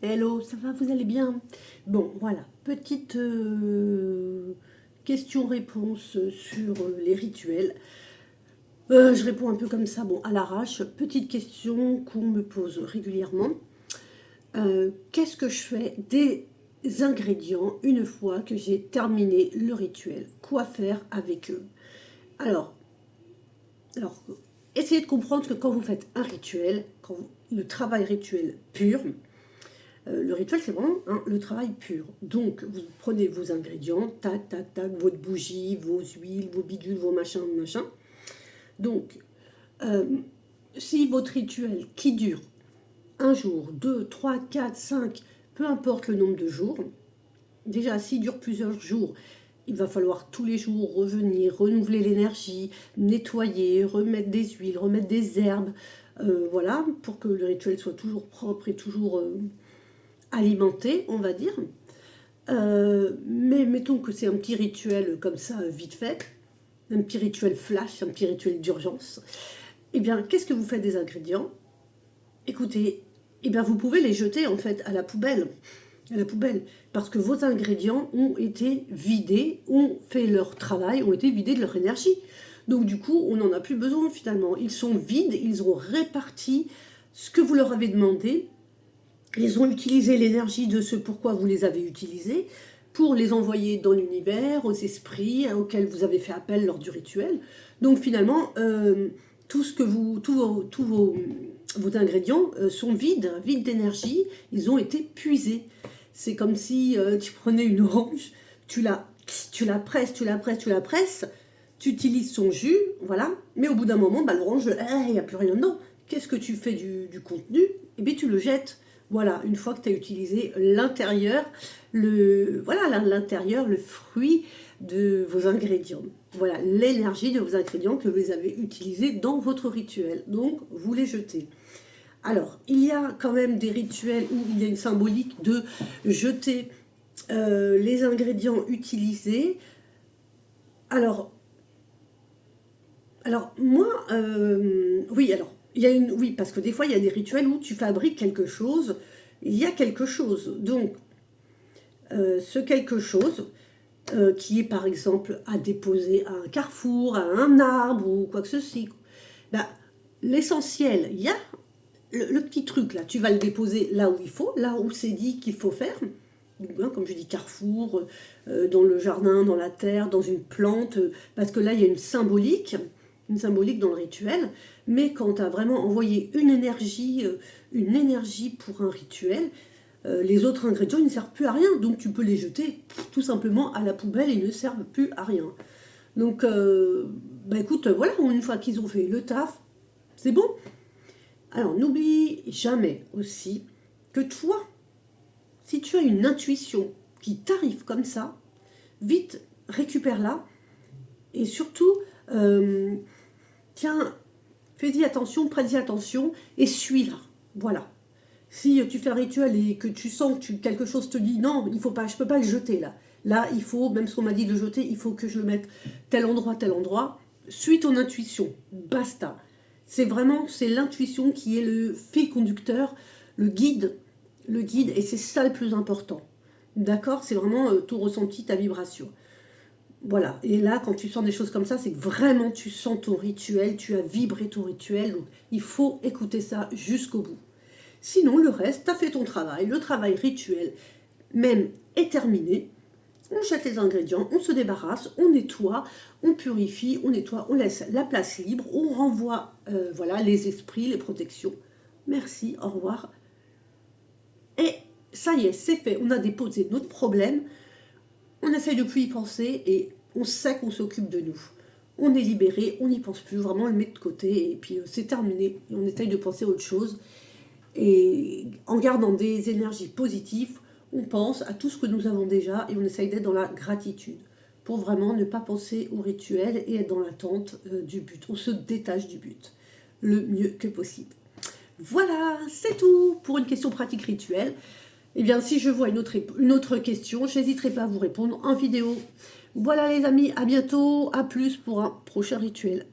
Hello, ça va, vous allez bien? Bon, voilà, petite question-réponse sur les rituels. Je réponds un peu comme ça, bon, à l'arrache. Petite question qu'on me pose régulièrement. Qu'est-ce que je fais des ingrédients une fois que j'ai terminé le rituel? Quoi faire avec eux? Alors, alors, essayez de comprendre que quand vous faites un rituel, le travail rituel pur, le rituel, c'est vraiment le travail pur. Donc, vous prenez vos ingrédients, tac, tac, tac, votre bougie, vos huiles, vos bidules, vos machins, machins. Donc, euh, si votre rituel qui dure un jour, deux, trois, quatre, cinq, peu importe le nombre de jours, déjà, s'il dure plusieurs jours, il va falloir tous les jours revenir, renouveler l'énergie, nettoyer, remettre des huiles, remettre des herbes, voilà, pour que le rituel soit toujours propre et toujours alimenté, on va dire. Mais mettons que c'est un petit rituel comme ça, vite fait, un petit rituel flash, un petit rituel d'urgence. Eh bien, qu'est-ce que vous faites des ingrédients? Écoutez, eh bien, vous pouvez les jeter en fait à la poubelle, parce que vos ingrédients ont été vidés, ont fait leur travail, ont été vidés de leur énergie. Donc du coup, on n'en a plus besoin finalement. Ils sont vides, ils ont réparti ce que vous leur avez demandé. Ils ont utilisé l'énergie de ce pourquoi vous les avez utilisés pour les envoyer dans l'univers, aux esprits auxquels vous avez fait appel lors du rituel. Donc finalement, tout ce que vous, vos ingrédients sont vides d'énergie, ils ont été puisés. C'est comme si tu prenais une orange, tu la presses, tu utilises son jus, voilà, mais au bout d'un moment, bah, l'orange, il n'y a plus rien dedans. Qu'est-ce que tu fais du contenu? Eh bien, tu le jettes. Voilà, une fois que tu as utilisé l'intérieur, l'intérieur, le fruit de vos ingrédients. Voilà, l'énergie de vos ingrédients que vous avez utilisés dans votre rituel. Donc, vous les jetez. Alors, il y a quand même des rituels où il y a une symbolique de jeter les ingrédients utilisés. Alors moi, oui, parce que des fois, il y a des rituels où tu fabriques quelque chose, il y a quelque chose. Donc, ce quelque chose, qui est par exemple à déposer à un carrefour, à un arbre ou quoi que ce soit, bah, l'essentiel, il y a le petit truc là, tu vas le déposer là où il faut, là où c'est dit qu'il faut faire. Comme je dis, carrefour, dans le jardin, dans la terre, dans une plante, parce que là, il y a une symbolique dans le rituel, mais quand tu as vraiment envoyé une énergie pour un rituel, les autres ingrédients ils ne servent plus à rien, donc tu peux les jeter tout simplement à la poubelle, ils ne servent plus à rien. Donc, écoute, voilà, une fois qu'ils ont fait le taf, c'est bon. Alors, n'oublie jamais aussi que toi, si tu as une intuition qui t'arrive comme ça, vite, récupère-la. Et surtout, tiens, fais-y attention, prête-y attention et suis-la. Voilà. Si tu fais un rituel et que tu sens que quelque chose te dit non, il faut pas, je peux pas le jeter là. Là, il faut, même si on m'a dit de le jeter, il faut que je le mette tel endroit. Suis ton intuition. Basta. C'est l'intuition qui est le fil conducteur, le guide, et c'est ça le plus important. D'accord? C'est vraiment ton ressenti, ta vibration. Voilà, et là, quand tu sens des choses comme ça, c'est que vraiment tu sens ton rituel, tu as vibré ton rituel, donc il faut écouter ça jusqu'au bout. Sinon, le reste, tu as fait ton travail, le travail rituel même est terminé. On jette les ingrédients, on se débarrasse, on nettoie, on purifie, on nettoie, on laisse la place libre, on renvoie les esprits, les protections. Merci, au revoir. Et ça y est, c'est fait, on a déposé notre problème, on essaye de plus y penser et on sait qu'on s'occupe de nous. On est libéré, on n'y pense plus, vraiment on le met de côté et puis c'est terminé. Et on essaye de penser à autre chose. Et en gardant des énergies positives, on pense à tout ce que nous avons déjà et on essaye d'être dans la gratitude pour vraiment ne pas penser au rituel et être dans l'attente du but. On se détache du but le mieux que possible. Voilà, c'est tout pour une question pratique rituelle. Eh bien, si je vois une autre question, je n'hésiterai pas à vous répondre en vidéo. Voilà les amis, à bientôt, à plus pour un prochain rituel.